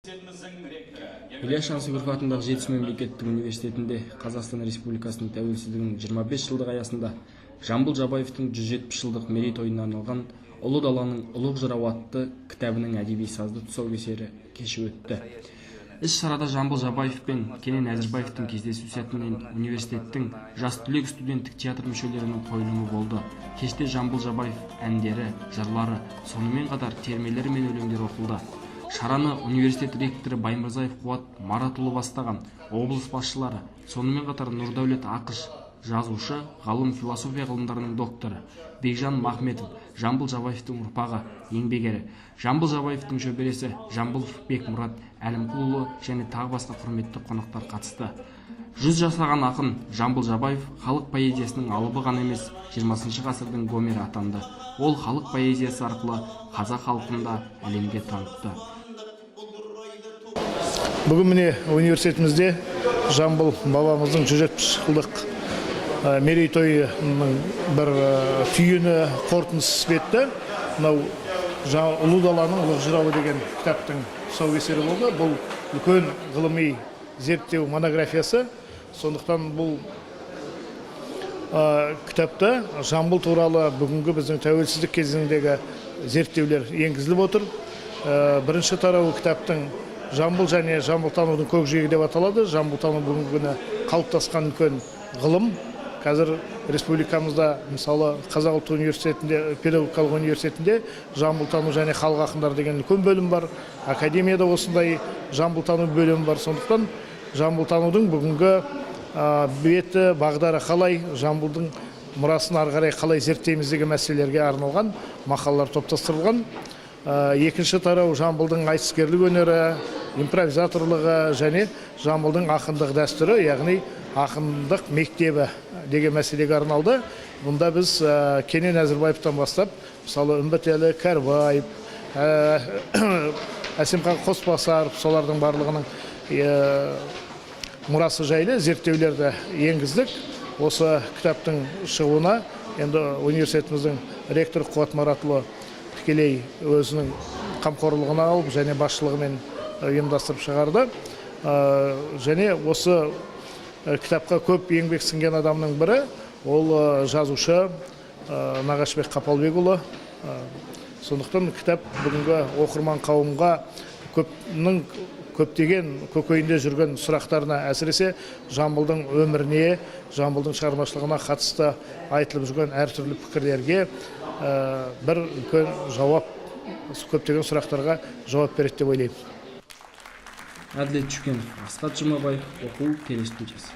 Ильяс Жансүгіров атындағы Жетісу мемлекеттік университетінде Қазақстан Республикасының тәуелсіздігінің 25 жылдық аясында Жамбыл Жабаевтың 170 жылдық мерейтойына арналған «Ұлы даланың ұлық жырауы» атты кітабының әдеби сазды тұсаукесері кеші өтті. Іс-шарада Жамбыл Жабаев пен Кенен Әзірбаевтың кездесу сәтінен университеттің жас түлек студенттік театр мүшелерінің қойылымы болды. Кеште Жамбыл Жабаев әндері, жырлары, сонымен қатар термелері мен өлеңдер оқылды. Шараны университет ректоры Баймырзаев Қуат Маратұлы бастаған, облыс басшылары, сонымен қатар Нұрдәулет Ақыш, жазушы, ғалым, философия ғылымдарының докторы, Бекжан Махметов, Жамбыл Жабаевтың ұрпағы, еңбегері, Жамбыл Жабаевтың шөбересі Жамбылов Бекмұрат Әлімқұлұлы және тағы басқа құрметті қонақтар қатысты. 100 жасаған ақын Жамбыл Жабаев халық поэзиясының алыбы ғана емес, 20 ғасырдың Гомері атанды. Ол халық поэзиясы арқылы қазақ халқында әлемге танытты. Бүгін міне университетімізде Жамбыл бабамыздың 170 жылдық мерейтойының бір түйіні қорытындысы іспетті. Мынау «Ұлы даланың ұлық жырауы» деген кітаптың тұсаукесері болды. Бұл үлкен ғылыми зерттеу монографиясы. Сондықтан бұл кітапта Жамбыл туралы бүгінгі біздің тәуелсіздік кезеңдегі зерттеулер енгізіліп отыр. Бірінші тарауы кітаптың Жамбыл және жамбылтанудың көкжиегі деп аталады. Жамбылтану бүгінгі күні қалыптасқан үлкен ғылым. Қазір республикамызда, мысалы, Қазақ ұлттық университетінде, педагогикалық университетінде жамбылтану және халық ақындары деген үлкен бөлім бар. Академияда осындай жамбылтану бөлімі бар. Сондықтан жамбылтанудың бүгінгі беті, бағдары қалай, Жамбылдың мұрасын ары қарай қалай зерттейміз деген мәселелерге арналған мақалалар топтастырылған. Екінші тарау Жамбылдың айтыскерлік өнері, импровизаторлығы және Жамбылдың ақындық дәстүрі, яғни ақындық мектебі деген мәселеге арналды. Бұнда біз Кенен Әзірбаевтан бастап, мысалы Үмбітәлі Кәрбаев, Әсемхан Қосбасаров, солардың барлығының мұрасы жайлы зерттеулерді енгіздік. Осы кітаптың шығуына енді университетіміздің ректор Қуат Маратұлы тікелей өзінің қамқорлығына алып және басшылығымен ұйымдастырып шығарды. Және осы кітапқа көп еңбек сіңген адамның бірі ол жазушы Нағашыбек Қапалбекұлы. Сондықтан кітап бүгінгі оқырман қауымға көптеген көкейінде жүрген сұрақтарына, әсіресе Жамбылдың өміріне, Жамбылдың шығармашылығына қатысты айтылып жүрген әртүрлі пікірлерге бір үлкен жауап, көптеген сұрақтарға жауап береді деп ойлаймын. Әділет Шүкенов, Асхат Жұмабаев, оқу телестудиясы.